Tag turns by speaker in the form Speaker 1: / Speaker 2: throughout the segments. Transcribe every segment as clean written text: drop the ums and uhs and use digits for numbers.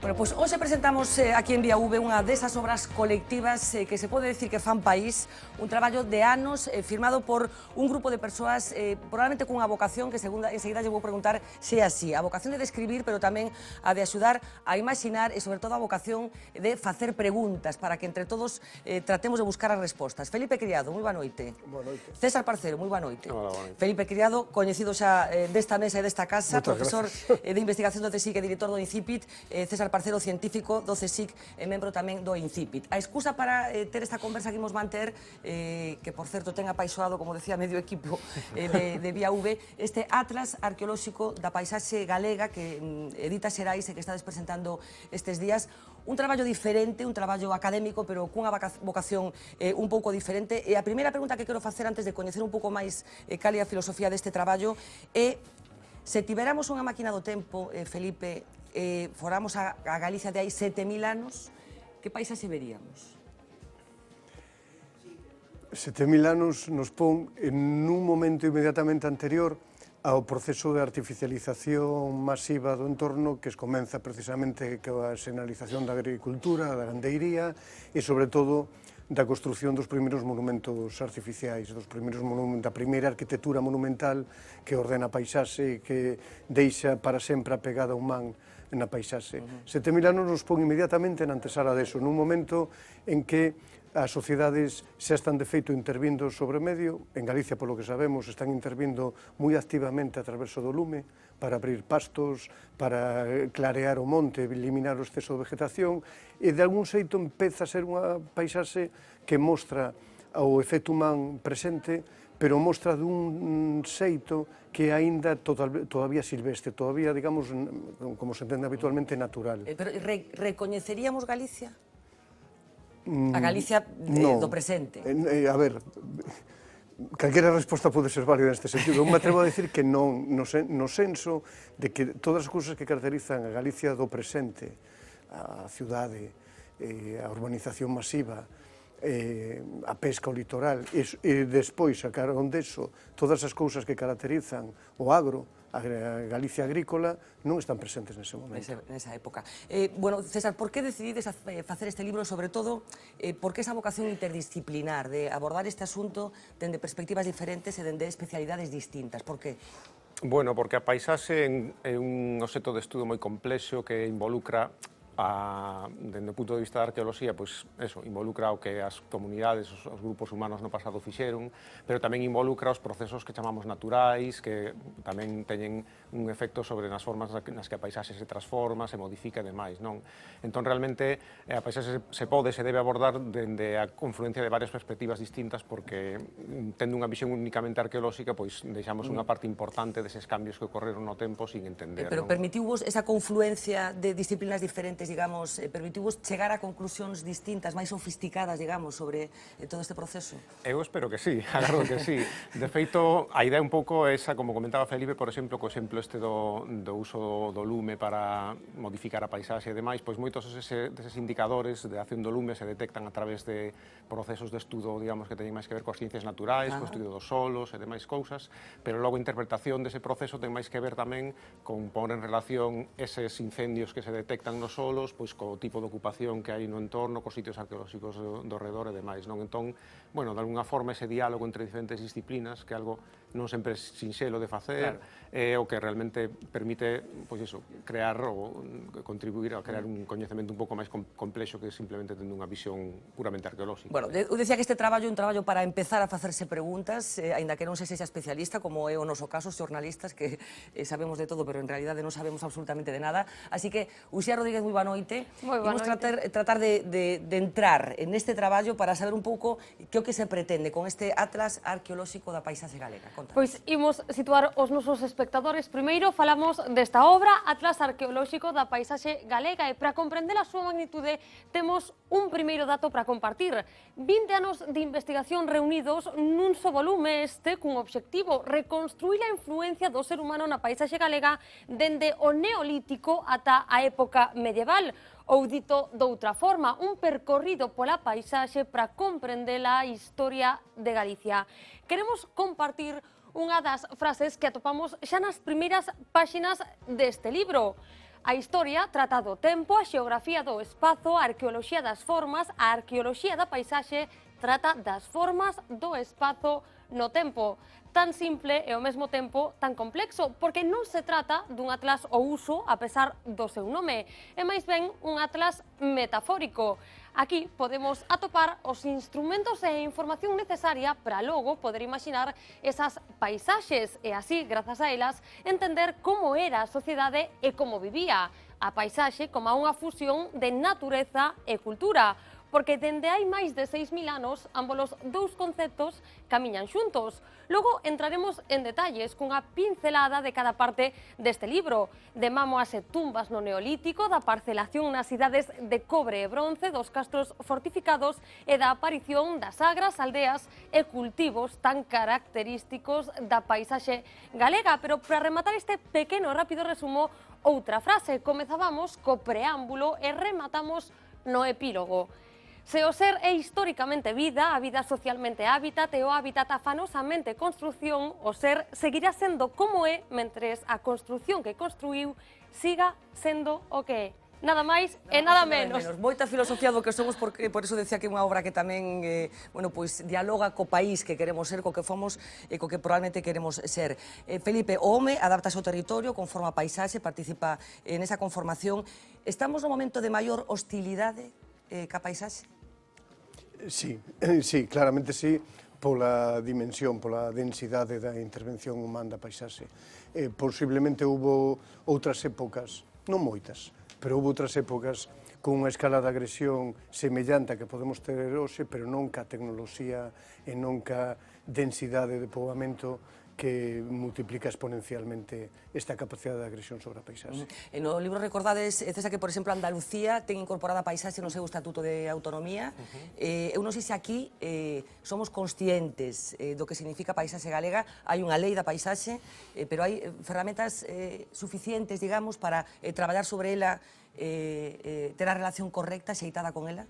Speaker 1: Bueno, pues hoxe presentamos aquí en Vía V unha desas obras colectivas que se pode decir que fan país, un traballo de anos firmado por un grupo de persoas probablemente cunha vocación que enseguida lle vou preguntar se é así, a vocación de describir, pero tamén a de axudar a imaginar e sobre todo a vocación de facer preguntas para que entre todos tratemos de buscar as respostas. Felipe Criado, moi boa noite.
Speaker 2: Boa noite.
Speaker 1: César Parcero, moi boa noite.
Speaker 2: Hola, boa noite.
Speaker 1: Felipe Criado, coñecido xa desta mesa e desta casa,
Speaker 2: Moitas
Speaker 1: profesor de investigación do CSIC e director do INCIPIT, César Parcero, científico do CSIC e membro tamén do INCIPIT. A excusa para ter esta conversa que imos manter, que por certo ten apaixoado, como decía, medio equipo de Vía V, este Atlas Arqueolóxico da Paisaxe Galega que edita Xerais e que estades presentando estes días. Un traballo diferente, un traballo académico, pero cunha vocación un pouco diferente. E a primeira pregunta que quero facer antes de coñecer un pouco máis cal é a filosofía deste traballo é: se tiveramos unha máquina do tempo, Felipe, foramos a Galicia de hai 7.000 anos, que paisaxe veríamos?
Speaker 2: 7.000 anos nos pon en un momento inmediatamente anterior ao proceso de artificialización masiva do entorno que comeza precisamente coa señalización da agricultura, da gandeiría e, sobre todo, da construción dos primeiros monumentos artificiais, da primeira arquitectura monumental que ordena a paisaxe e que deixa para sempre a pegada humana na paisaxe. 7.000 anos nos pon inmediatamente na antesala deso, nun momento en que as sociedades xa están de feito intervindo sobre o medio. En Galicia, polo que sabemos, están intervindo moi activamente a través do lume para abrir pastos, para clarear o monte, eliminar o exceso de vegetación, e de algún xeito empeza a ser unha paisaxe que mostra o efecto humano presente, pero mostra dun xeito que é aínda todavía silvestre, todavía, digamos, como se entende habitualmente, natural.
Speaker 1: Pero recoñeceríamos Galicia? A Galicia do presente?
Speaker 2: A ver, calquera resposta pode ser válida neste sentido. Eu me atrevo a decir que non, no senso de que todas as cousas que caracterizan a Galicia do presente, a ciudade, a urbanización masiva, a pesca, o litoral, e despois, a carón deso, todas as cousas que caracterizan o agro, a Galicia agrícola, non están presentes nese momento.
Speaker 1: Nesa época. Bueno, César, por que decidides facer este libro, sobre todo, por que esa vocación interdisciplinar de abordar este asunto dende perspectivas diferentes e dende especialidades distintas? Por que?
Speaker 3: Bueno, porque a paisaxe é un obxecto de estudo moi complexo que involucra dende o punto de vista da arqueoloxía, pois eso, involucra o que as comunidades, os grupos humanos no pasado fixeron, pero tamén involucra os procesos que chamamos naturais, que tamén teñen un efecto sobre as formas nas que a paisaxe se transforma, se modifica e demais, non? Entón, realmente, a paisaxe se debe abordar dende a confluencia de varias perspectivas distintas, porque, tendo unha visión únicamente arqueolóxica, pois deixamos unha parte importante deses cambios que ocorreron no tempo sin entender,
Speaker 1: Pero permitiuvos esa confluencia de disciplinas diferentes, digamos, permitiuvos chegar a conclusións distintas, máis sofisticadas, digamos, sobre todo este proceso?
Speaker 3: Eu espero que sí, agardo que sí. De feito, a idea un pouco esa, como comentaba Felipe, por exemplo, co exemplo este do uso do lume para modificar a paisaxe e demais, pois moitos deses indicadores de acción do lume se detectan a través de procesos de estudo, digamos, que teñen máis que ver coas ciencias naturais, co estudo dos solos e demais cousas, pero logo a interpretación dese proceso ten máis que ver tamén con pôr en relación eses incendios que se detectan nos solos, pois co tipo de ocupación que hai no entorno, cos sitios arqueolóxicos do redor e demais, non? Entón, bueno, de alguna forma ese diálogo entre diferentes disciplinas, que é algo non sempre sinxelo de facer, é o que realmente permite, pois iso, crear ou contribuir a crear un coñecemento un pouco máis complexo que simplemente tendo unha visión puramente arqueolóxica.
Speaker 1: Bueno, eu decía que este traballo é un traballo para empezar a facerse preguntas, aínda que non se sexa especialista, como é o noso caso, os xornalistas, que sabemos de todo, pero en realidade non sabemos absolutamente de nada. Así que, Uxía Rodríguez, moi boa noite. Imos tratar de entrar en este traballo para saber un pouco que o que se pretende con este Atlas Arqueolóxico da Paisaxe Galega.
Speaker 4: Pois imos situar os nosos espectadores. Primeiro falamos desta obra, Atlas Arqueolóxico da Paisaxe Galega, e para comprender a súa magnitude temos un primeiro dato para compartir. 20 anos de investigación reunidos nun só volume este, cun obxectivo: reconstruir a influencia do ser humano na paisaxe galega dende o Neolítico ata a época medieval. Ou dito doutra forma, un percorrido pola paisaxe para comprender a historia de Galicia. Queremos compartir unha das frases que atopamos xa nas primeiras páxinas deste libro. A historia trata do tempo, a xeografía do espazo, a arqueoloxía das formas, a arqueoloxía da paisaxe trata das formas do espazo no tempo. Tan simple e ao mesmo tempo tan complexo, porque non se trata dun atlas ao uso a pesar do seu nome, é máis ben un atlas metafórico. Aquí podemos atopar os instrumentos e información necesaria para logo poder imaginar esas paisaxes e así, grazas a elas, entender como era a sociedade e como vivía a paisaxe como unha fusión de natureza e cultura, porque dende hai máis de 6.000 anos ambos os dous conceptos camiñan xuntos. Logo entraremos en detalles cunha pincelada de cada parte deste libro. Demámoase tumbas no Neolítico, da parcelación nas cidades de cobre e bronce, dos castros fortificados e da aparición das sagras, aldeas e cultivos tan característicos da paisaxe galega. Pero para rematar este pequeno e rápido resumo, outra frase. Comezábamos co preámbulo e rematamos no epílogo. Se o ser é históricamente vida, a vida socialmente hábitat e o hábitat afanosamente construción, o ser seguirá sendo como é mentres a construción que construiu siga sendo o que é. Nada máis e nada menos.
Speaker 1: Moita filosofía do que somos, porque por eso decía que é unha obra que tamén dialoga co país que queremos ser, co que fomos e co que probablemente queremos ser. Felipe, o home adapta ao territorio, conforma a paisaxe, participa nesa conformación. Estamos no momento de maior hostilidade ca paisaxe?
Speaker 2: Sí, claramente sí, pola dimensión, pola densidade da intervención humana da paisaxe. Posiblemente houbo outras épocas, non moitas, pero houve outras épocas con unha escala de agresión semellante a que podemos ter hoxe, pero non ca tecnoloxía e non ca densidade de poboamento que multiplica exponencialmente esta capacidade de agresión sobre a paisaxe.
Speaker 1: No libro recordades, César, que, por exemplo, Andalucía ten incorporada a paisaxe no seu estatuto de autonomía. Eu non sei se aquí somos conscientes do que significa a paisaxe galega. Hai unha lei da paisaxe, pero hai ferramentas suficientes, digamos, para traballar sobre ela, ter a relación correcta, xeitada con ela?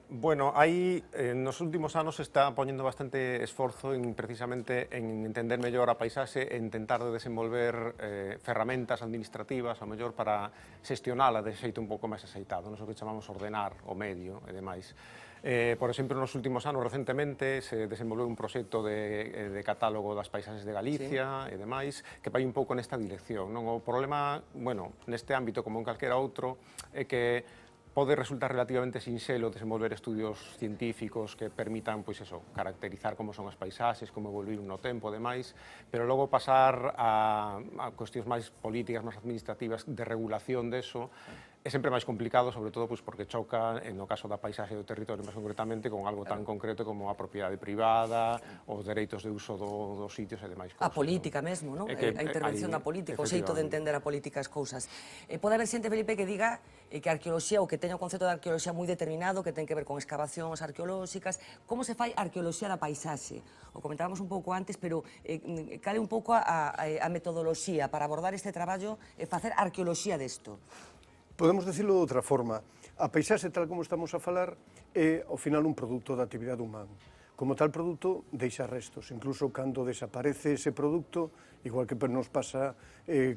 Speaker 3: Bueno, aí nos últimos anos se está poñendo bastante esforzo precisamente en entender mellor a paisaxe e intentar de desenvolver ferramentas administrativas, ao mellor, para xestionala de xeito un pouco máis axeitado, non? O que chamamos ordenar o medio e demais. Por exemplo, nos últimos anos, recentemente, se desenvolveu un proxecto de catálogo das paisaxes de Galicia e demais, que vai un pouco nesta dirección, non? O problema, bueno, neste ámbito como en calquera outro, é que pode resultar relativamente sinxelo desenvolver estudios científicos que permitan, pois eso, caracterizar como son as paisaxes, como evoluir no tempo e demais, pero logo pasar a cuestións máis políticas, máis administrativas, de regulación deso, é sempre máis complicado, sobre todo porque choca, no caso da paisaxe do territorio, máis concretamente, con algo tan concreto como a propiedade privada, os dereitos de uso dos sitios e demais cousas.
Speaker 1: A política mesmo, non? A intervención da política, o xeito de entender a política as cousas. Pode haber xente, Felipe, que diga que a arqueoloxía, ou que teña o concepto de arqueoloxía moi determinado, que ten que ver con excavacións arqueolóxicas. Como se fai arqueoloxía da paisaxe? O comentábamos un pouco antes, pero cale un pouco a metodoloxía para abordar este traballo e facer arqueoloxía desto.
Speaker 2: Podemos decirlo de outra forma. A paisaxe, tal como estamos a falar, é, ao final, un produto da actividade humana. Como tal produto, deixa restos. Incluso cando desaparece ese produto, igual que nos pasa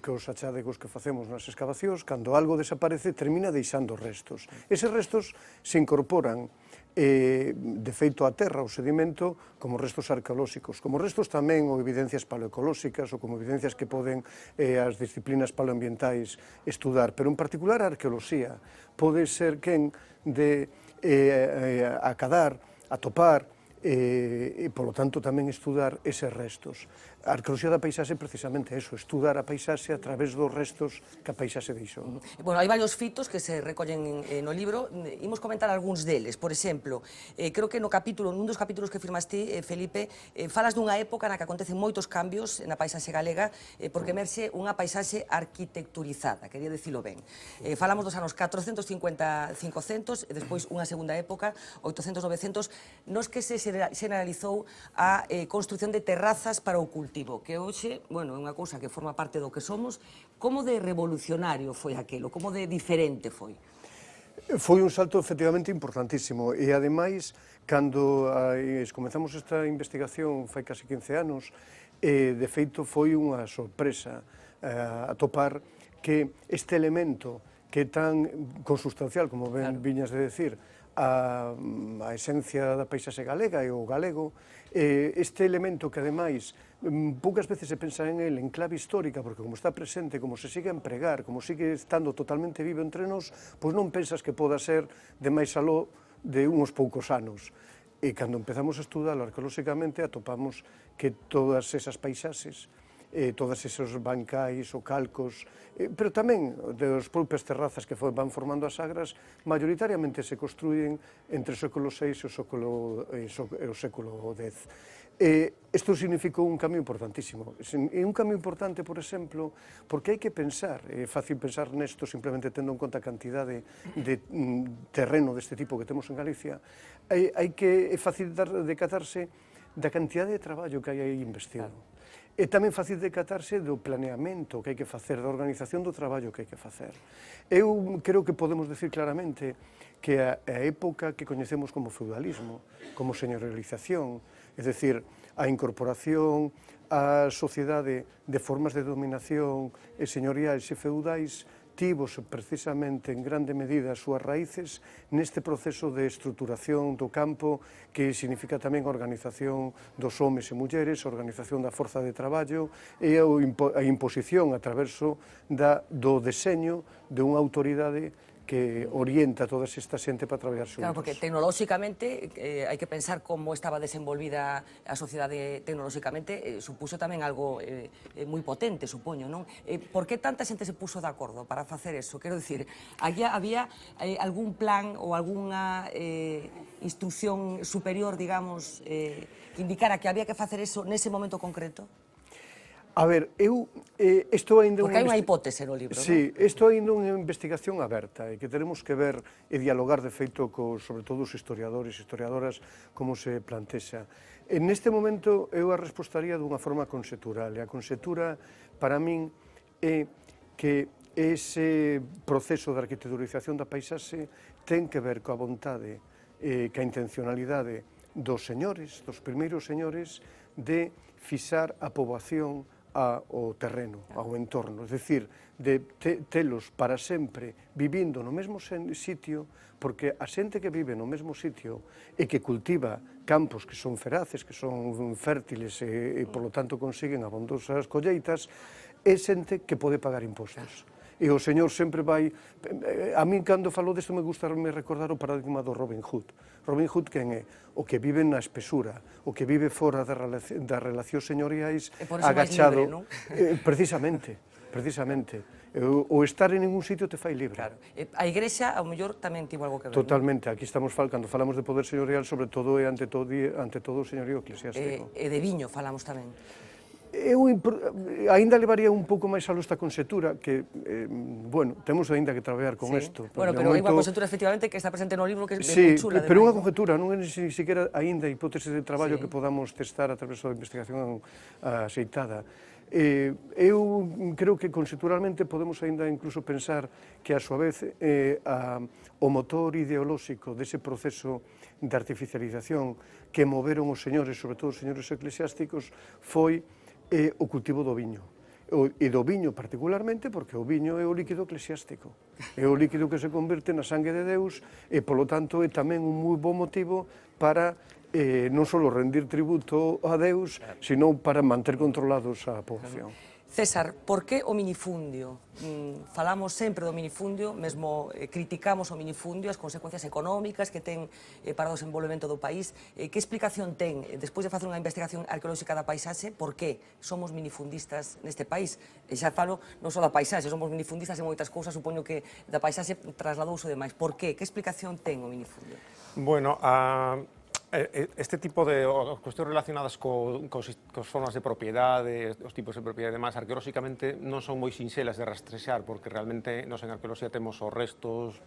Speaker 2: cos achadegos que facemos nas excavacións, cando algo desaparece, termina deixando restos. Eses restos se incorporan de feito a terra, o sedimento, como restos arqueolóxicos, como restos tamén ou evidencias paleoecolóxicas ou como evidencias que poden as disciplinas paleoambientais estudar, pero en particular a arqueoloxía pode ser quen de acadar, atopar e, polo tanto, tamén estudar eses restos. A arqueoloxía da paisaxe é precisamente eso, estudar a paisaxe a través dos restos que a paisaxe deixou.
Speaker 1: Bueno, hai varios fitos que se recollen no libro, imos comentar algúns deles. Por exemplo, creo que nun dos capítulos que firmaste, Felipe, falas dunha época na que acontecen moitos cambios na paisaxe galega, porque emerxe unha paisaxe arquitecturizada, quería dicilo ben. Falamos dos anos 450-500, e despois unha segunda época, 800-900, nos que se generalizou a construción de terrazas para o cultivo, que hoxe, bueno, é unha cousa que forma parte do que somos. Como de revolucionario foi aquelo? Como de diferente foi?
Speaker 2: Foi un salto efectivamente importantísimo e, ademais, cando comezamos esta investigación fai casi 15 anos, de feito foi unha sorpresa atopar que este elemento que é tan consustancial, como ben viñas de decir, a esencia da paisaxe galega e o galego, este elemento que ademais poucas veces se pensa en ele en clave histórica, porque como está presente, como se sigue a empregar, como sigue estando totalmente vivo entre nós, pois non pensas que poda ser de máis aló de uns poucos anos. E cando empezamos a estudarlo arqueolóxicamente atopamos que todas esas paisaxes, todos esos bancais ou calcos, pero tamén das propias terrazas que van formando as sagras, maioritariamente se construyen entre o século VI e o século X. Isto significou un cambio importantísimo. É un cambio importante, por exemplo, porque hai que pensar, é fácil pensar nesto simplemente tendo en conta a cantidade de terreno deste tipo que temos en Galicia, é fácil decatarse da cantidade de traballo que hai aí investido. É tamén fácil decatarse do planeamento que hai que facer, da organización do traballo que hai que facer. Eu creo que podemos decir claramente que a época que coñecemos como feudalismo, como señorialización, é dicir, a incorporación á sociedade de formas de dominación señoriais e feudais, tivos precisamente en grande medida as súas raíces neste proceso de estruturación do campo que significa tamén a organización dos homes e mulleres, a organización da forza de traballo e a imposición a través do deseño de unha autoridade que orienta toda esta xente para traballar xuntos.
Speaker 1: Claro, porque tecnolóxicamente hai que pensar como estaba desenvolvida a sociedade tecnolóxicamente, supuso tamén algo moi potente, supoño, non? Por que tanta xente se puso de acordo para facer eso? Quero dicir, había algún plan ou algunha instrucción superior, digamos, que indicara que había que facer eso nese momento concreto?
Speaker 2: A ver, isto ainda...
Speaker 1: Porque hai unha hipótese no libro, non?
Speaker 2: Sí, isto ainda é unha investigación aberta e que teremos que ver e dialogar, de feito, sobre todo os historiadores e historiadoras, como se plantexa. Neste momento, eu a respostaría dunha forma conxetural, e a conxetura, para min, é que ese proceso de arquitecturización da paisaxe ten que ver coa vontade, ca intencionalidade dos señores, dos primeiros señores, de fixar a poboación ao terreno, ao entorno, é dicir, de telos para sempre vivindo no mesmo sitio, porque a xente que vive no mesmo sitio e que cultiva campos que son feraces, que son fértiles e polo tanto consiguen abondosas colleitas, é xente que pode pagar impostos. E o señor sempre vai... A min, cando falo desto, me gusta recordar o paradigma do Robin Hood. Robin Hood, quen é? O que vive na espesura, o que vive fora das relacións señoriais, agachado... Precisamente. O estar en ningún sitio te fai libre.
Speaker 1: Claro. A Igrexa, ao mellor, tamén tivo algo que ver.
Speaker 2: Totalmente. Aquí estamos, cando falamos de poder señorial, sobre todo é ante todo o señorío eclesiástico.
Speaker 1: E de viño falamos tamén.
Speaker 2: Eu ainda levaría un pouco máis aló esta conxetura, que, bueno, temos ainda que traballar con isto.
Speaker 1: Bueno, pero é unha conxetura, efectivamente, que está presente no libro, que é moi chula.
Speaker 2: Sí, pero unha conxetura, non é ni siquiera ainda hipótese de traballo que podamos testar a través da investigación axeitada. Eu creo que conxeturalmente podemos ainda incluso pensar que a súa vez o motor ideolóxico dese proceso de artificialización que moveron os señores, sobre todo os señores eclesiásticos, foi o cultivo do viño. E do viño particularmente porque o viño é o líquido eclesiástico. É o líquido que se converte na sangue de Deus e, polo tanto, é tamén un moi bon motivo para non só rendir tributo a Deus, sino para manter controlados a poboación.
Speaker 1: César, por que o minifundio? Falamos sempre do minifundio, mesmo criticamos o minifundio, as consecuencias económicas que ten para o desenvolvemento do país. Que explicación ten, despois de facer unha investigación arqueolóxica da paisaxe, por que somos minifundistas neste país? E xa falo non só da paisaxe, somos minifundistas en moitas cousas, supoño que da paisaxe trasladouse demais. Por que? Que explicación ten o minifundio?
Speaker 3: Bueno, este tipo de cuestións relacionadas cos formas de propiedade, os tipos de propiedade e demais, arqueolóxicamente non son moi sinxelas de rastrexar, porque realmente nos en arqueoloxía temos os restos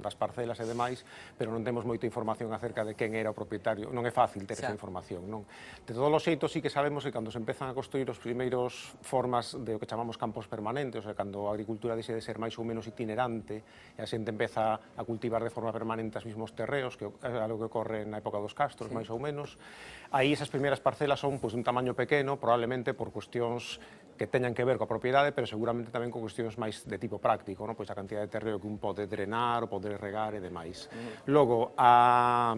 Speaker 3: das parcelas e demais, pero non temos moita información acerca de quen era o propietario. Non é fácil ter esa información, non? De todos os xeitos, sí que sabemos que cando se empezan a construir os primeiros formas de o que chamamos campos permanentes, ou sea, cando a agricultura deixe de ser máis ou menos itinerante e a xente empeza a cultivar de forma permanente os mesmos terreos, que é algo que ocorre na época dos castros, máis ou menos. Aí esas primeiras parcelas son dun tamaño pequeno, probablemente por cuestións que teñan que ver coa propiedade, pero seguramente tamén con cuestións máis de tipo práctico, non? Pois a cantidad de terreo que un pode drenar, ou poder regar e demais. Logo, a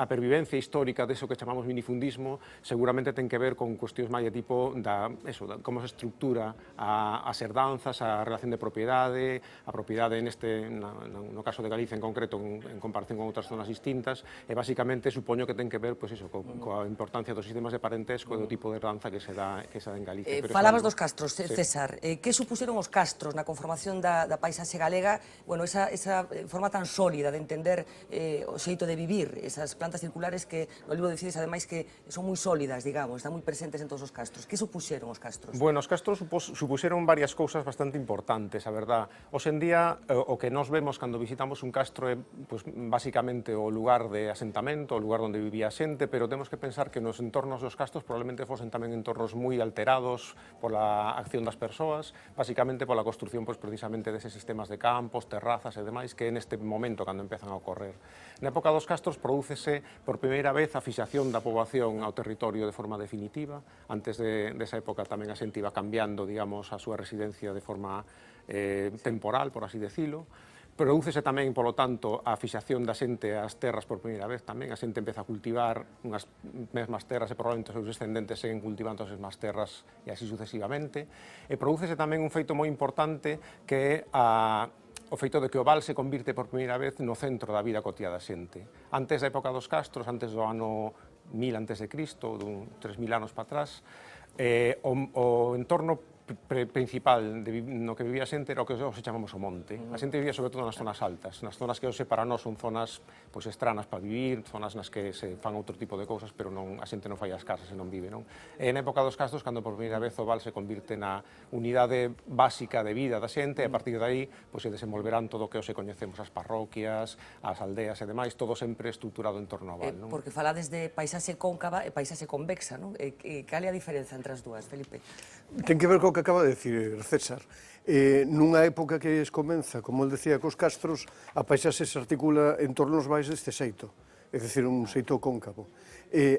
Speaker 3: pervivencia histórica deso que chamamos minifundismo seguramente ten que ver con cuestións máis de tipo como se estructura as herdanzas, a relación de propiedade, a propiedade no caso de Galicia en concreto en comparación con outras zonas distintas, e basicamente supoño que ten que ver coa importancia dos sistemas de parentesco e do tipo de herdanza que se dá en Galicia.
Speaker 1: Falabas dos castros, César. Que supuxeron os castros na conformación da paisaxe galega? Bueno, esa forma tan sólida de entender o xeito de vivir, esas plantas circulares que no libro decides, ademais, que son moi sólidas, digamos, están moi presentes en todos os castros. Que supuxeron os castros?
Speaker 3: Bueno, os castros supuxeron varias cousas bastante importantes, a verdad. Hoxe en día, o que nos vemos cando visitamos un castro é, basicamente, o lugar de asentamento, o lugar onde vivía a xente, pero temos que pensar que nos entornos dos castros probablemente fosen tamén entornos moi alterados pola acción das persoas, basicamente pola construción precisamente deses sistemas de campos, terrazas e demais que neste momento cando empezan a ocorrer. Na época dos castros prodúcese por primeira vez a fixación da poboación ao territorio de forma definitiva. Antes desa época tamén a xente iba cambiando, digamos, a súa residencia de forma temporal, por así decirlo. Prodúcese tamén, polo tanto, a fixación da xente ás terras por primeira vez tamén. A xente empeza a cultivar unhas mesmas terras e probablemente os seus descendentes seguen cultivando as mesmas terras e así sucesivamente. E prodúcese tamén un feito moi importante que é o feito de que o val se convirte por primeira vez no centro da vida cotiá da xente. Antes da época dos castros, antes do ano 1000 antes de Cristo, 3000 anos para atrás, o entorno principal no que vivía a xente era o que hoxe chamamos o monte. A xente vivía sobre todo nas zonas altas, nas zonas que hoxe para nós son zonas estranas para vivir, zonas nas que se fan outro tipo de cousas, pero a xente non fai as casas e non vive, non? E na época dos castros, cando por primeira vez o val se convirte na unidade básica de vida da xente, e a partir de aí se desenvolverán todo o que hoxe coñecemos, as parroquias, as aldeas e demais, todo sempre estruturado en torno ao val, non?
Speaker 1: Porque falades de paisaxe cóncava e paisaxe convexa, non? Cal é a diferenza entre as dúas, Felipe?
Speaker 2: Ten que ver co que acaba de decir César. Nunha época que comeza, como el decía, cos castros, a paisaxe se articula en torno aos vais deste xeito, é dicir, un xeito cóncavo.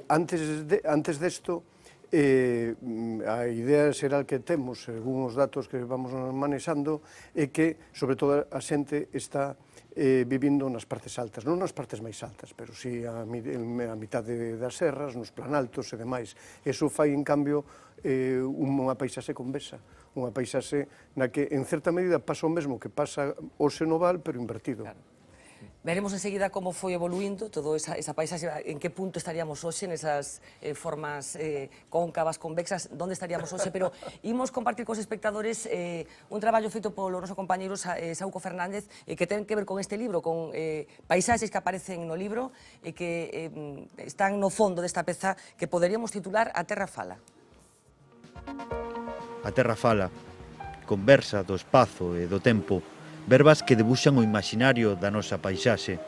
Speaker 2: Antes desto, a idea xeral que temos, según os datos que vamos manexando, é que, sobre todo, a xente está vivindo nas partes altas, non nas partes máis altas, pero sí a mitade das serras, nos planaltos e demais. Eso fai, en cambio, unha paisaxe convexa, unha paisaxe na que, en certa medida, pasa o mesmo que pasa hoxe no val, pero invertido.
Speaker 1: Veremos enseguida como foi evoluindo toda esa paisaxe, en que punto estaríamos hoxe nesas formas cóncavas, convexas, onde estaríamos hoxe, pero imos compartir cos espectadores un traballo feito polo noso compañeiro Sauco Fernández, que ten que ver con este libro, con paisaxes que aparecen no libro e que están no fondo desta peza que poderíamos titular A Terra Fala.
Speaker 5: A Terra Fala, conversa do espazo e do tempo, verbas que debuxan o imaginario da nosa paisaxe.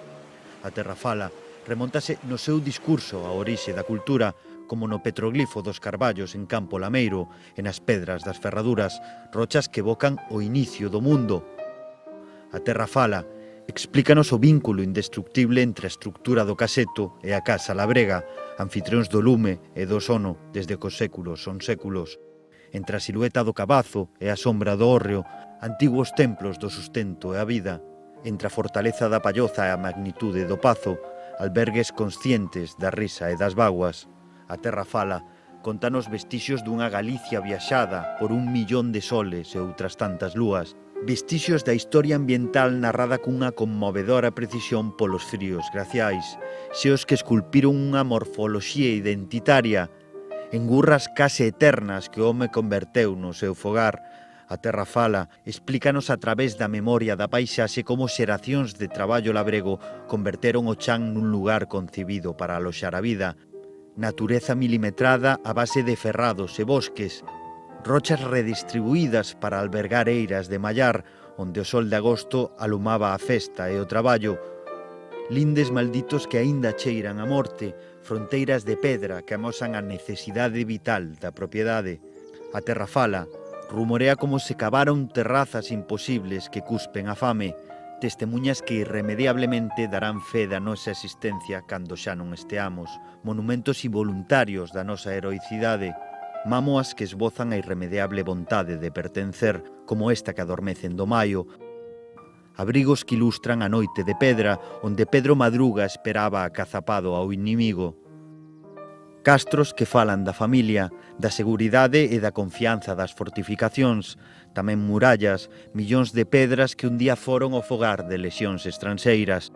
Speaker 5: A Terra Fala remontase no seu discurso a orixe da cultura, como no petroglifo dos carballos en Campo Lameiro e nas pedras das ferraduras, rochas que evocan o inicio do mundo. A Terra Fala explícanos o vínculo indestructible entre a estructura do caseto e a casa labrega, anfitrións do lume e do sono desde que os séculos son séculos. Entre a silueta do cabazo e a sombra do hórreo, antigos templos do sustento e a vida. Entre a fortaleza da palloza e a magnitude do pazo, albergues conscientes da risa e das vaguas. A Terra Fala contanos vestixios dunha Galicia viaxada por 1 millón de soles e outras tantas lúas, vestixios da historia ambiental narrada cunha conmovedora precisión polos fríos glaciais, xeos que esculpiron unha morfoloxía identitaria, engurras case eternas que o home converteu no seu fogar. A Terra Fala explícanos a través da memoria da paisaxe como xeracións de traballo labrego converteron o chan nun lugar concibido para aloxar a vida. Natureza milimetrada a base de ferrados e bosques, rochas redistribuídas para albergar eiras de mallar, onde o sol de agosto alumaba a festa e o traballo, lindes malditos que aínda cheiran a morte, fronteiras de pedra que amosan a necesidade vital da propiedade. A Terra Fala rumorea como se cavaron terrazas imposibles que cuspen a fame, testemunhas que irremediablemente darán fe da nosa existencia cando xa non esteamos, monumentos involuntarios da nosa heroicidade. mámoas que esbozan a irremediable vontade de pertencer, como esta que adormecen do maio, abrigos que ilustran a noite de pedra onde Pedro Madruga esperaba acazapado ao inimigo, castros que falan da familia, da seguridade e da confianza das fortificacións, tamén murallas, millóns de pedras que un día foron o fogar de lexións estranxeiras.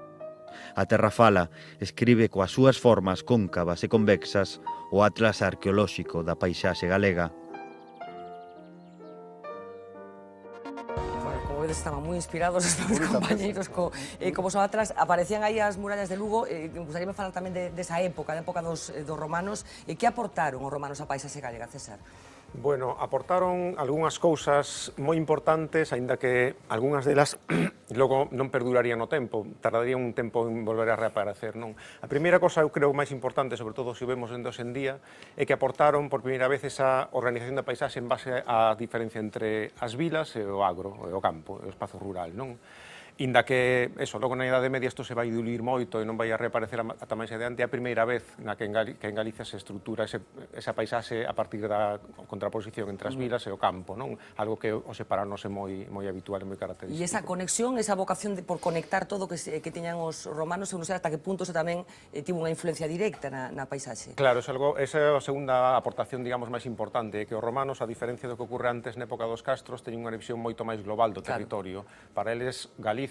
Speaker 5: A terra fala, escribe coas súas formas cóncavas e convexas o atlas arqueolóxico da paisaxe galega.
Speaker 1: Estaban moi inspirados os meus compañeiros como son atlas, aparecían aí as murallas de Lugo. Gustaríame falar tamén desa época, da época dos romanos. Que aportaron os romanos á paisaxe galega, César?
Speaker 3: Bueno, aportaron algunhas cousas moi importantes, aínda que algunhas delas logo non perdurarían no tempo, tardaría un tempo en volver a reaparecer, non? A primeira cosa, eu creo, máis importante, sobre todo se o vemos en día, é que aportaron por primeira vez esa organización da paisaxe en base á diferencia entre as vilas e o agro, o campo, o espazo rural, non? Inda que, logo na Idade Media isto se vai diluir moito e non vai a reaparecer ata máis adiante, é a primeira vez na que en Galicia se estrutura esa paisaxe a partir da contraposición entre as vilas e o campo, non? Algo que o separarnos é moi habitual e moi característico.
Speaker 1: E esa conexión, esa vocación por conectar todo que tiñan os romanos, eu non sei ata que punto se tamén tivo unha influencia directa na paisaxe.
Speaker 3: Claro, esa é a segunda aportación, digamos, máis importante, que os romanos, a diferencia do que ocorre antes na época dos castros, teñen unha visión moito máis global do territorio. Para eles, Galicia,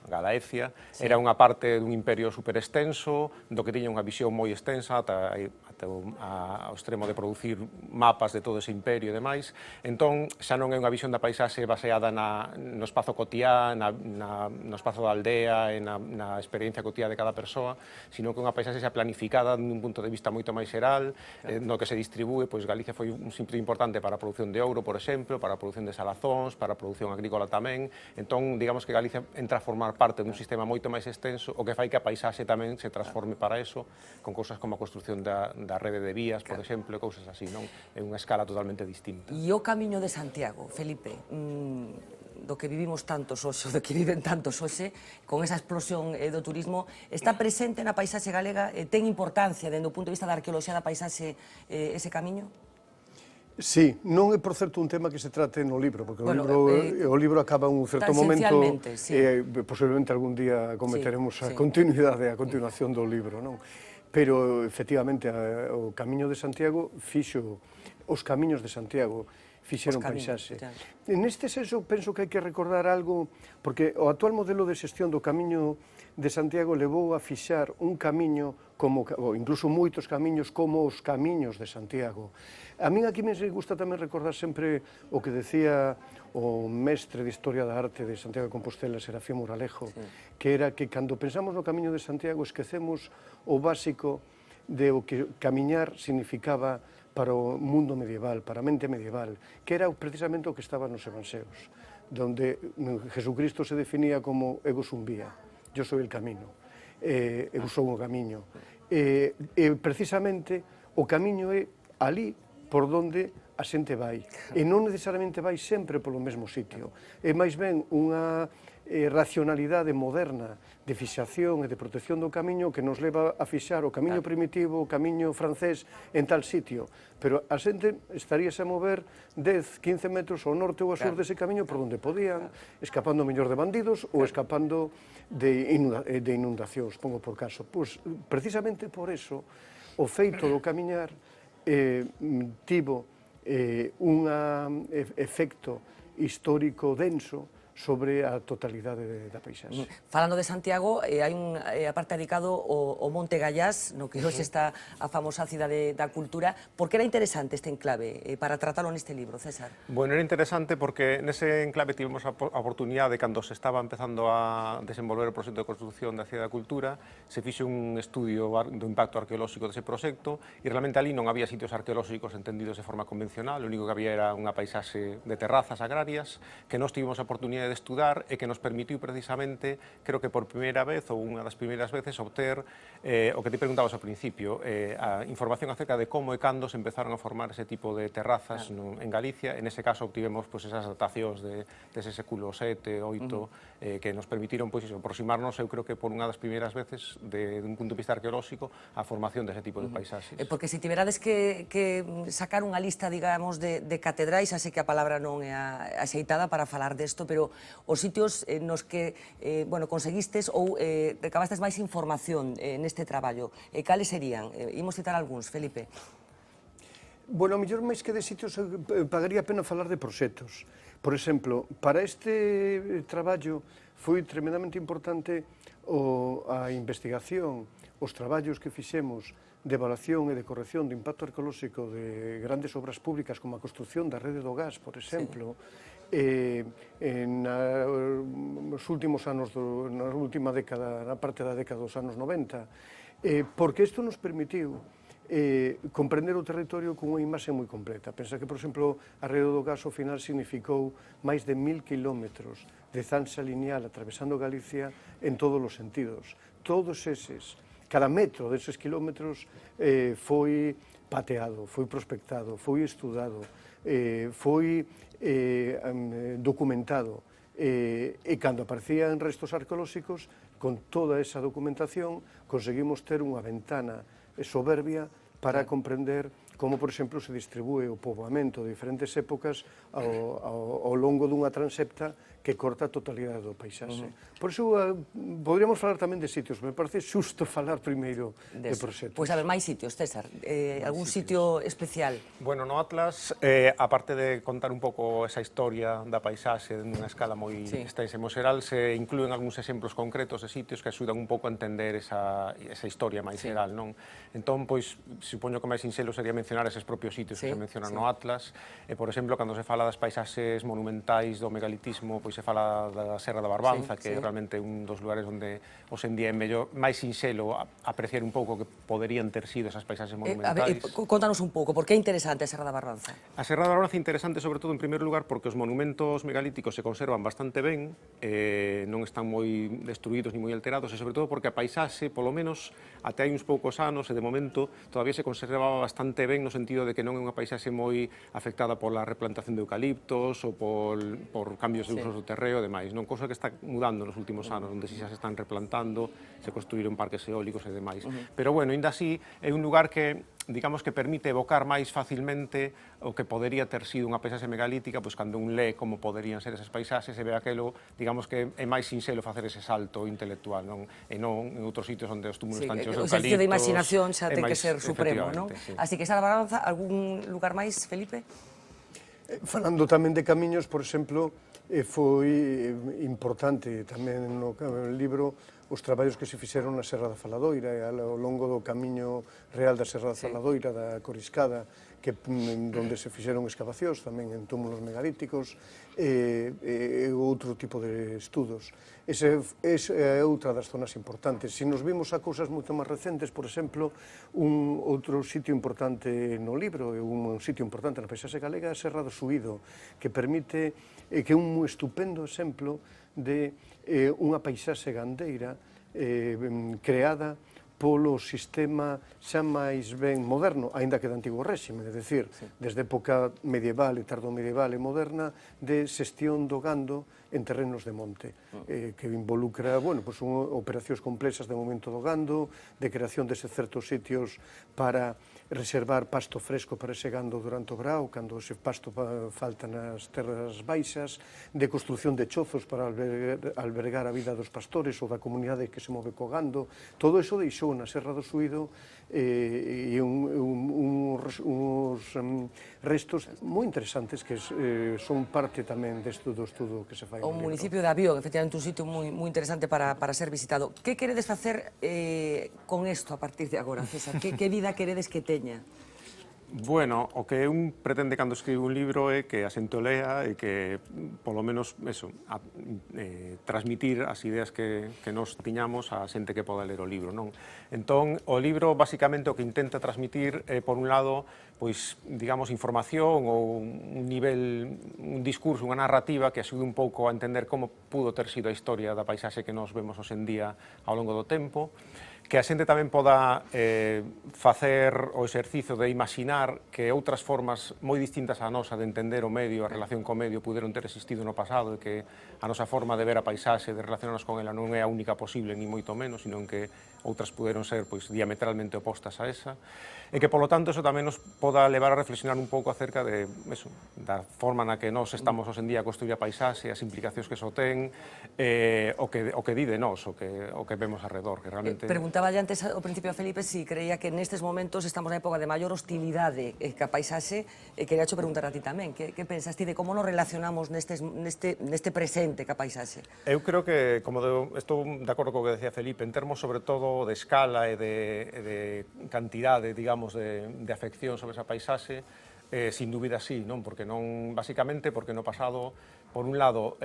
Speaker 3: Galaecia, era unha parte dun imperio superextenso, do que tiña unha visión moi extensa ata ao extremo de producir mapas de todo ese imperio e demais. Entón, xa non é unha visión da paisaxe baseada no espazo cotiá, no espazo da aldea e na experiencia cotiá de cada persoa, sino que é unha paisaxe xa planificada dun punto de vista moito máis xeral, no que se distribúe. Pois Galicia foi un sitio importante para a produción de ouro, por exemplo, para a produción de salazóns, para a produción agrícola tamén. Entón, digamos que Galicia entra a formar parte dun sistema moito máis extenso, o que fai que a paisaxe tamén se transforme para eso, con cousas como a construción da rede de vías, por exemplo, cousas así, non? É unha escala totalmente distinta.
Speaker 1: E o Camiño de Santiago, Felipe, do que vivimos tantos hoxe, do que viven tantos hoxe, con esa explosión do turismo, está presente na paisaxe galega? Ten importancia, dende o punto de vista da arqueoloxía da paisaxe, ese camiño?
Speaker 2: Sí, non é por certo un tema que se trate no libro, porque o libro acaba en un certo momento e posiblemente algún día cometeremos a continuidade, a continuación do libro, non? Pero, efectivamente, o Camiño de Santiago fixo, os camiños de Santiago fixeron paisaxe. Neste senso, penso que hai que recordar algo, porque o actual modelo de xestión do Camiño de Santiago levou a fixar un camiño, ou incluso moitos camiños, como os camiños de Santiago. A min aquí me gusta tamén recordar sempre o que decía o mestre de Historia da Arte de Santiago de Compostela, Serafín Moralejo, que era que cando pensamos no Camiño de Santiago esquecemos o básico de o que camiñar significaba para o mundo medieval, para a mente medieval, que era precisamente o que estaba nos Evanxeos, donde Jesucristo se definía como eu sum vía, yo soy el camino, eu sou o camiño. Precisamente o camiño é ali por donde a xente vai, e non necesariamente vai sempre polo mesmo sitio, é máis ben unha racionalidade moderna de fixación e de protección do camiño que nos leva a fixar o camiño primitivo, o camiño francés en tal sitio, pero a xente estaríase a mover 10, 15 metros ao norte ou ao sur dese camiño por onde podían, escapando mellor de bandidos ou escapando de inundacións, pongo por caso. Pois, precisamente por eso, o feito do camiñar tivo un efecto histórico denso sobre a totalidade da paisaxe.
Speaker 1: Falando de Santiago, hai un aparte dedicado ao Monte Gallás, no que hoxe está a famosa cidade da cultura. Por que era interesante este enclave para tratalo neste libro, César?
Speaker 3: Bueno, era interesante porque nese enclave tivemos a oportunidade, cando se estaba empezando a desenvolver o proxecto de construcción da cidade da cultura, se fixe un estudio do impacto arqueolóxico dese proxecto e realmente ali non había sitios arqueolóxicos entendidos de forma convencional, o único que había era unha paisaxe de terrazas agrarias que nós tivemos a oportunidade oportunidade de estudar e que nos permitiu precisamente, creo que por primeira vez, ou unha das primeiras veces, obter o que te preguntabas ao principio, a información acerca de como e cando se empezaron a formar ese tipo de terrazas en Galicia. En ese caso obtivemos esas datacións dese século VII, VIII, que nos permitiron aproximarnos, eu creo que por unha das primeiras veces, de un punto de vista arqueolóxico, a formación dese tipo de paisaxes.
Speaker 1: Porque se tiverades que sacar unha lista, digamos, de catedrais, xa sei que a palabra non é axeitada para falar desto, pero os sitios nos que conseguistes ou recabastes máis información neste traballo, cales serían? Imos citar algúns, Felipe.
Speaker 2: Bueno, a mellor máis que de sitios pagaría a pena falar de proxectos. Por exemplo, para este traballo foi tremendamente importante a investigación, os traballos que fixemos de evaluación e de corrección de impacto arqueolóxico de grandes obras públicas como a construción da rede do gas, por exemplo, nos últimos anos, na última década, na parte da década dos anos 90, porque isto nos permitiu comprender o territorio con unha imaxe moi completa. Pensa que, por exemplo, a rede do gas ao final significou máis de 1000 kilómetros de zanxa lineal atravesando Galicia en todos os sentidos. Todos eses, cada metro deses kilómetros foi pateado, foi prospectado, foi estudado, foi documentado. E cando aparecían restos arqueolóxicos, con toda esa documentación, conseguimos ter unha ventana soberbia para comprender como, por exemplo, se distribúe o poboamento de diferentes épocas ao longo dunha transepta que corta a totalidade do paisaxe. Por iso, poderíamos falar tamén de sitios, me parece xusto falar primeiro de proxectos.
Speaker 1: Pois a ver, máis sitios, César, algún sitio especial?
Speaker 3: Bueno, no Atlas, aparte de contar un pouco esa historia da paisaxe nunha escala moi extensa e moi xeral, se inclúen algúns exemplos concretos de sitios que axudan un pouco a entender esa historia máis xeral, non? Entón, pois, supoño que máis sinxelo sería mencionar eses propios sitios que se mencionan no Atlas. Por exemplo, cando se fala das paisaxes monumentais do megalitismo, pois se fala da Serra da Barbanza, que é realmente un dos lugares onde hoxendía é máis sinxelo apreciar un pouco que poderían ter sido esas paisaxes monumentais.
Speaker 1: Contanos un pouco, por que é interesante a Serra da Barbanza?
Speaker 3: A Serra da Barbanza é interesante, sobre todo, en primeiro lugar, porque os monumentos megalíticos se conservan bastante ben, non están moi destruídos ni moi alterados, e sobre todo porque a paisaxe, polo menos, até hai uns poucos anos, e de momento, todavía se conservaba bastante ben, no sentido de que non é unha paisaxe moi afectada pola replantación de eucaliptos ou por cambios de usos do terreo e demais, non? Cosa que está mudando nos últimos anos, onde xa se están replantando, se construíron parques eólicos e demais. Pero, bueno, ainda así, é un lugar que, digamos, que permite evocar máis facilmente o que podería ter sido unha paisaxe megalítica, pois cando un lee como poderían ser esas paisaxes e ve aquelo, digamos que é máis sinxelo facer ese salto intelectual, non? E non en outros sitios onde os túmulos están cheos de eucaliptos.
Speaker 1: O exercicio de imaginación xa ten que ser supremo, non?
Speaker 3: Sí.
Speaker 1: Así que, Serra da Barbanza, algún lugar máis, Felipe?
Speaker 2: Falando tamén de camiños, por exemplo, foi importante tamén no libro os traballos que se fixeron na Serra da Faladoira e ao longo do camiño real da Serra da Faladoira, da Coriscada, onde se fixeron escavacións tamén en túmulos megalíticos e outro tipo de estudos. Esa é outra das zonas importantes. Se nos vimos a cousas moito máis recentes, por exemplo, outro sitio importante no libro, un sitio importante na paisaxe galega é a Serra do Suído, que permite, que é un estupendo exemplo de unha paisaxe gandeira creada polo sistema xa máis ben moderno, aínda que de antigo réxime, é dicir, desde época medieval e tardomedieval e moderna, de xestión do gando en terrenos de monte, que involucra, bueno, pues, operacións complexas de momento do gando, de creación de certos sitios para reservar pasto fresco para ese gando durante o verao, cando ese pasto falta nas terras baixas, de construción de chozos para albergar a vida dos pastores ou da comunidade que se move co gando. Todo iso deixou na Serra do Suído e uns restos moi interesantes que son parte tamén do estudo que se fai.
Speaker 1: O municipio de Avión, efectivamente, un sitio moi interesante para ser visitado. Que queredes facer con isto a partir de agora, César? Que vida queredes que teña?
Speaker 3: Bueno, o que un pretende cando escribe un libro é que a xente o lea e que, polo menos, transmitir as ideas que nos tiñamos a xente que poda ler o libro, non? Entón, o libro, basicamente, o que intenta transmitir é, por un lado, pois, digamos, información ou un nivel, un discurso, unha narrativa que axude un pouco a entender como pudo ter sido a historia da paisaxe que nos vemos hoxe en día ao longo do tempo, que a xente tamén poda facer o exercicio de imaginar que outras formas moi distintas á nosa de entender o medio, a relación co medio, puderon ter existido no pasado e que a nosa forma de ver a paisaxe, de relacionarnos con ela, non é a única posible, ni moito menos, sino que outras puderon ser pois, diametralmente opostas a esa, e que, polo tanto, eso tamén nos poda levar a reflexionar un pouco acerca de, da forma na que nós estamos hoxe en día a construir a paisaxe, as implicacións que eso ten, o que di de nós, o que vemos arredor, que realmente...
Speaker 1: Preguntaba antes ao principio a Felipe si creía que nestes momentos estamos na época de maior hostilidade que a paisaxe, e quería cho preguntar a ti tamén, que pensas ti de como nos relacionamos neste presente ca paisaxe?
Speaker 3: Eu creo que, como estou de acordo co que decía Felipe, en termos sobre todo de escala e de cantidade, digamos, de afección sobre esa paisaxe, sin dúbida sí, non? Porque non, basicamente, porque no pasado, por un lado,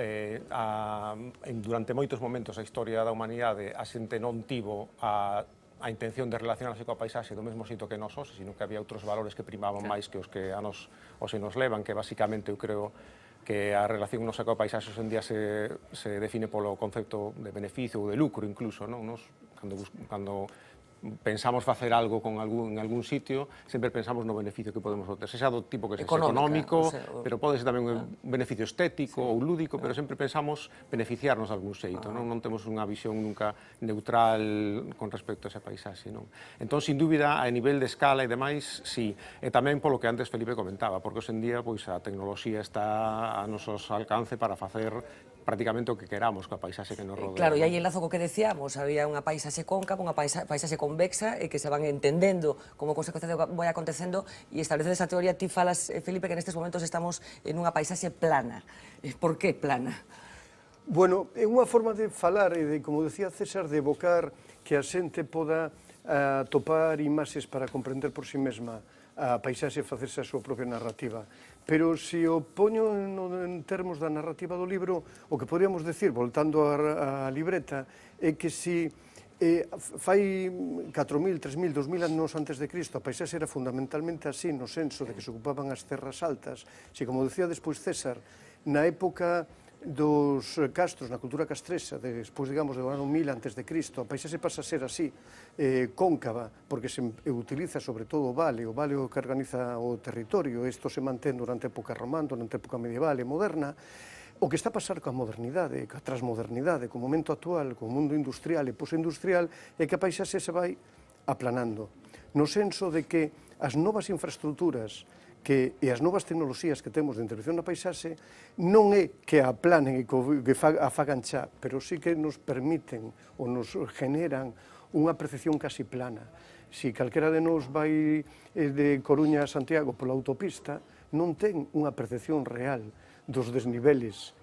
Speaker 3: durante moitos momentos a historia da humanidade, a xente non tivo a intención de relacionarse coa paisaxe do mesmo xeito que nós hoxe, sino que había outros valores que primaban máis que os que a nos hoxe nos levan, que basicamente eu creo que a relación nosa coa paisaxe hoxe en día se define polo concepto de beneficio ou de lucro incluso, non? Nos, cando pensamos facer algo en algún sitio, sempre pensamos no beneficio que podemos obter, sexa do tipo que sexa económico, pero pode ser tamén un beneficio estético ou lúdico, pero sempre pensamos beneficiarnos de algún xeito, non temos unha visión nunca neutral con respecto a esa paisaxe, non? Entón, sin dúbida, a nivel de escala e demais, sí, e tamén polo que antes Felipe comentaba, porque hoxe en día a tecnoloxía está a nosos alcance para facer prácticamente o que queramos coa paisaxe que nos rodea.
Speaker 1: Claro, e aí enlazo co que decíamos, había unha paisaxe cóncava, unha paisaxe convexa, e que se van entendendo como consecuencia do que vai acontecendo, e estableces esa teoría, ti falas, Felipe, que nestes momentos estamos en unha paisaxe plana. Por que plana?
Speaker 2: Bueno, é unha forma de falar e de, como decía César, de evocar que a xente poda topar imaxes para comprender por si mesma a paisaxe e facerse a súa propia narrativa. Pero se o poño en termos da narrativa do libro, o que podríamos decir, voltando á libreta, é que se fai 4.000, 3.000, 2.000 anos antes de Cristo a paisaxe era fundamentalmente así, no senso de que se ocupaban as terras altas. Se, como decía despois César, na época dos castros, na cultura castrexa, despois, digamos, do ano 1000 antes de Cristo, a paisaxe pasa a ser así, cóncava, porque se utiliza sobre todo o vale o que organiza o territorio, isto se mantén durante a época romana, durante a época medieval e moderna. O que está a pasar coa modernidade, coa transmodernidade, co momento actual, co mundo industrial e posindustrial, é que a paisaxe se vai aplanando, no senso de que as novas infraestructuras e as novas tecnoloxías que temos de intervención na paisaxe non é que a aplanen e que a fagan xa, pero sí que nos permiten ou nos generan unha percepción casi plana. Se calquera de nós vai de Coruña a Santiago pola autopista, non ten unha percepción real dos desniveles,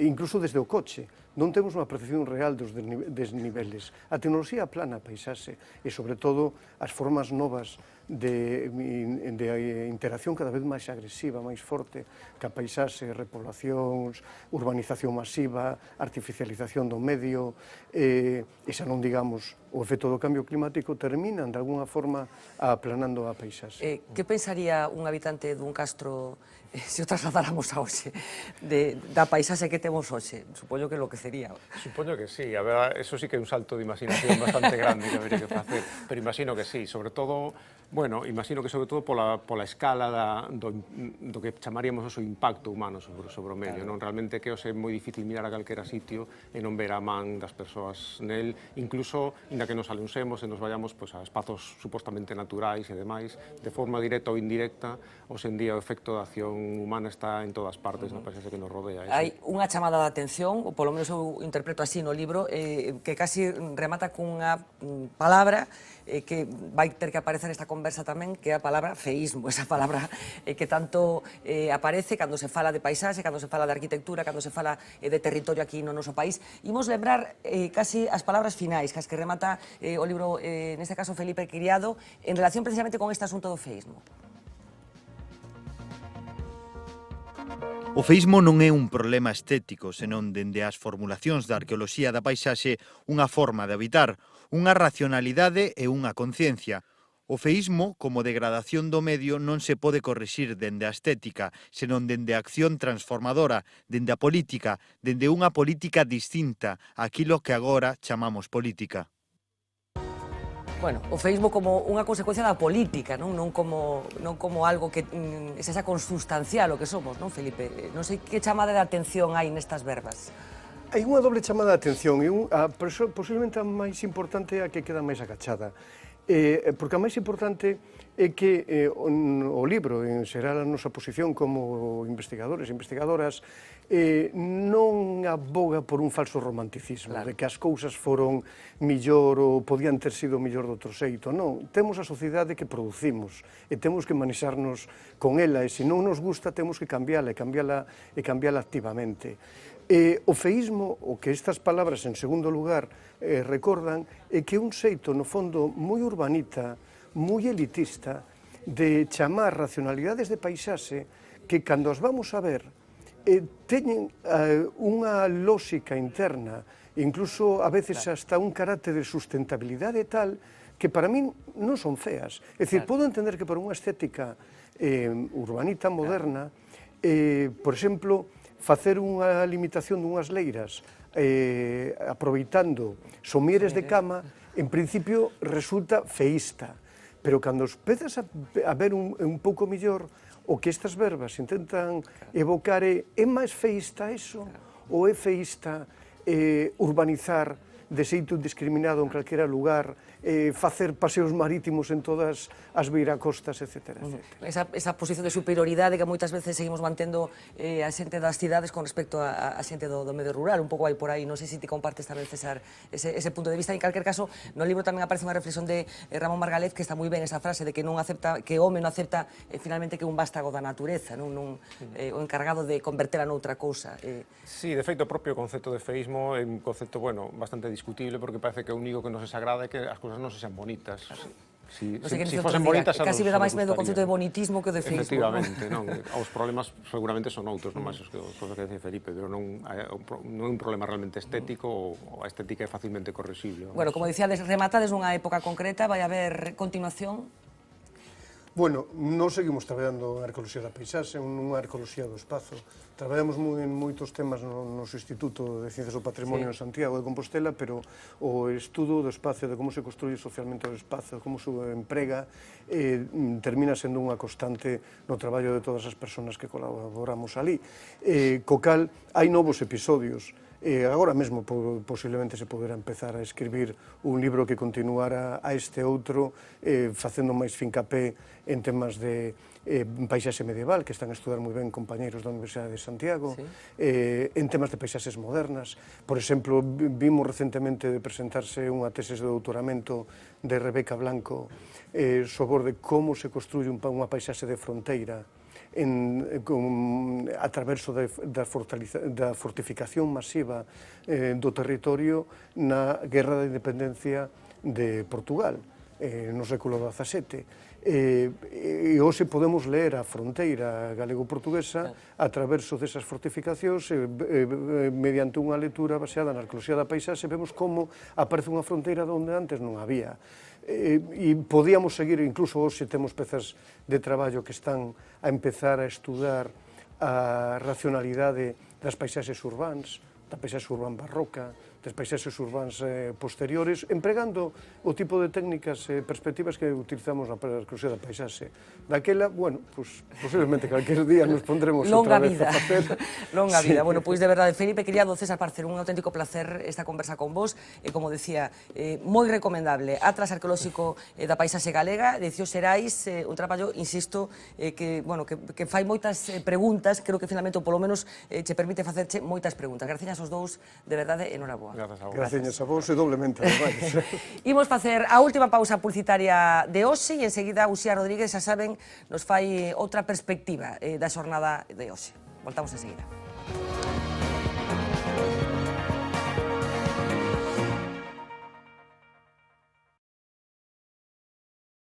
Speaker 2: incluso desde o coche, non temos unha percepción real dos desniveles. A tecnoloxía aplana a paisaxe e, sobre todo, as formas novas de interacción cada vez máis agresiva, máis forte, ca paisaxe, repoblacións, urbanización masiva, artificialización do medio, e xa non digamos o efecto do cambio climático, terminan de alguna forma aplanando a paisaxe.
Speaker 1: Que pensaría un habitante dun castro se o trasladáramos a hoxe, da paisaxe que temos hoxe? Supoño que enloquecería.
Speaker 3: Supoño que sí, a ver, eso sí que é un salto de imaginación bastante grande que habería que facer, pero imagino que sí, sobre todo, bueno, imagino que sobre todo pola escala do que chamaríamos o impacto humano sobre o medio, non? Realmente que é moi difícil mirar a calquera sitio e non ver a man das persoas nel, incluso, inda que nos alunsemos e nos vayamos a espazos supostamente naturais e demais, de forma directa ou indirecta, hoxe en día o efecto da acción humana está en todas partes na paisaxe que nos rodea.
Speaker 1: Hai unha chamada de atención, ou polo menos eu interpreto así no libro, que casi remata cunha palabra que vai ter que aparecer nesta conversa tamén, que é a palabra feísmo, esa palabra que tanto aparece cando se fala de paisaxe, cando se fala de arquitectura, cando se fala de territorio aquí no noso país. Imos lembrar casi as palabras finais, que as que remata o libro, neste caso Felipe Criado, en relación precisamente con este asunto do feísmo.
Speaker 5: O feísmo non é un problema estético, senón dende as formulacións da arqueoloxía da paisaxe unha forma de habitar, unha racionalidade e unha conciencia. O feísmo, como degradación do medio, non se pode corrixir dende a estética, senón dende a acción transformadora, dende a política, dende unha política distinta àquilo que agora chamamos política.
Speaker 1: Bueno, o feísmo como unha consecuencia da política, non como algo que sexa consustancial o que somos, non, Felipe? Non sei que chamada de atención hai nestas verbas.
Speaker 2: Hai unha doble chamada de atención e posiblemente a máis importante é a que queda máis agachada. Porque a máis importante é que o libro, en xeral a nosa posición como investigadores e investigadoras, non aboga por un falso romanticismo, de que as cousas foron millor ou podían ter sido millor de outro xeito. Non, temos a sociedade que producimos e temos que manexarnos con ela e se non nos gusta temos que cambiala e cambiala activamente. O feísmo, o que estas palabras en segundo lugar recordan, é que un xeito no fondo moi urbanita, moi elitista, de chamar racionalidades de paisaxe que cando as vamos a ver teñen unha lógica interna, incluso a veces hasta un carácter de sustentabilidade tal, que para min non son feas. É dicir, podo entender que para unha estética urbanita moderna, por exemplo, facer unha limitación dunhas leiras aproveitando somieres de cama, en principio resulta feísta. Pero cando empezas a ver un pouco mellor, o que estas verbas intentan evocar é máis feísta eso ou é feísta urbanizar de xeito indiscriminado en calquera lugar, facer paseos marítimos en todas as beiracostas, etc.
Speaker 1: Esa posición de superioridade que moitas veces seguimos mantendo a xente das cidades con respecto a xente do medio rural, un pouco hai por aí, non sei se ti compartes tamén, César, ese punto de vista. En calquer caso, no libro tamén aparece unha reflexión de Ramón Margalef que está moi ben esa frase de que non acepta, que o home non acepta finalmente que un vástago da natureza, o encargado de convertela noutra cousa.
Speaker 3: Sí, de feito, o propio concepto de feísmo é un concepto, bueno, bastante discutible, porque parece que o único que nos desagrada é que as cousas non sexan bonitas. Si fosen bonitas,
Speaker 1: casi me dá máis medo o concepto de bonitismo que o de feísmo.
Speaker 3: Efectivamente, non. Os problemas seguramente son outros, non máis os que dice Felipe, pero non é un problema realmente estético, ou a estética é facilmente correxible.
Speaker 1: Bueno, como dicía, rematades unha época concreta, vai haber continuación?
Speaker 2: Bueno, nós seguimos traballando en arqueoloxía da paisaxe, nunha arqueoloxía do espazo. Traballamos en moitos temas no noso Instituto de Ciencias do Patrimonio en Santiago de Compostela, pero o estudo do espacio, de como se construye socialmente o espazo, como se emprega, termina sendo unha constante no traballo de todas as persoas que colaboramos ali. Co cal, hai novos episodios. Agora mesmo posiblemente se poderá empezar a escribir un libro que continuara a este outro, facendo máis fincapé en temas de paisaxe medieval, que están a estudar moi ben compañeiros da Universidade de Santiago, en temas de paisaxes modernas. Por exemplo, vimos recentemente de presentarse unha tesis de doutoramento de Rebeca Blanco sobre como se construye unha paisaxe de fronteira a traverso da fortificación masiva do territorio na Guerra de Independencia de Portugal, no século XVII. E hoxe podemos ler a fronteira galego-portuguesa a traverso desas fortificacións mediante unha lectura baseada na arqueoloxía da paisaxe vemos como aparece unha fronteira onde antes non había. E podíamos seguir, incluso hoxe temos pezas de traballo que están a empezar a estudar a racionalidade das paisaxes urbáns, da paisaxe urbán barroca, das paisaxes urbáns posteriores, empregando o tipo de técnicas e perspectivas que utilizamos na arqueoloxía da paisaxe. Daquela, bueno, posiblemente calquer día nos pondremos outra vez a facer.
Speaker 1: Longa vida. Bueno, pois de verdade, Felipe, quería César Parcer, un auténtico placer esta conversa con vos, e como decía, moi recomendable, Atlas Arqueolóxico da Paisaxe Galega, de Cio Xerais, un traballo, insisto, que fai moitas preguntas, creo que finalmente, ou polo menos, che permite facerche moitas preguntas. Gracias aos dous, de verdade, enhoraboa.
Speaker 2: Gracias a vos e doblemente.
Speaker 1: Imos facer a última pausa publicitaria de hoxe e enseguida Uxía Rodríguez, xa saben, nos fai outra perspectiva da xornada de hoxe. Voltamos enseguida.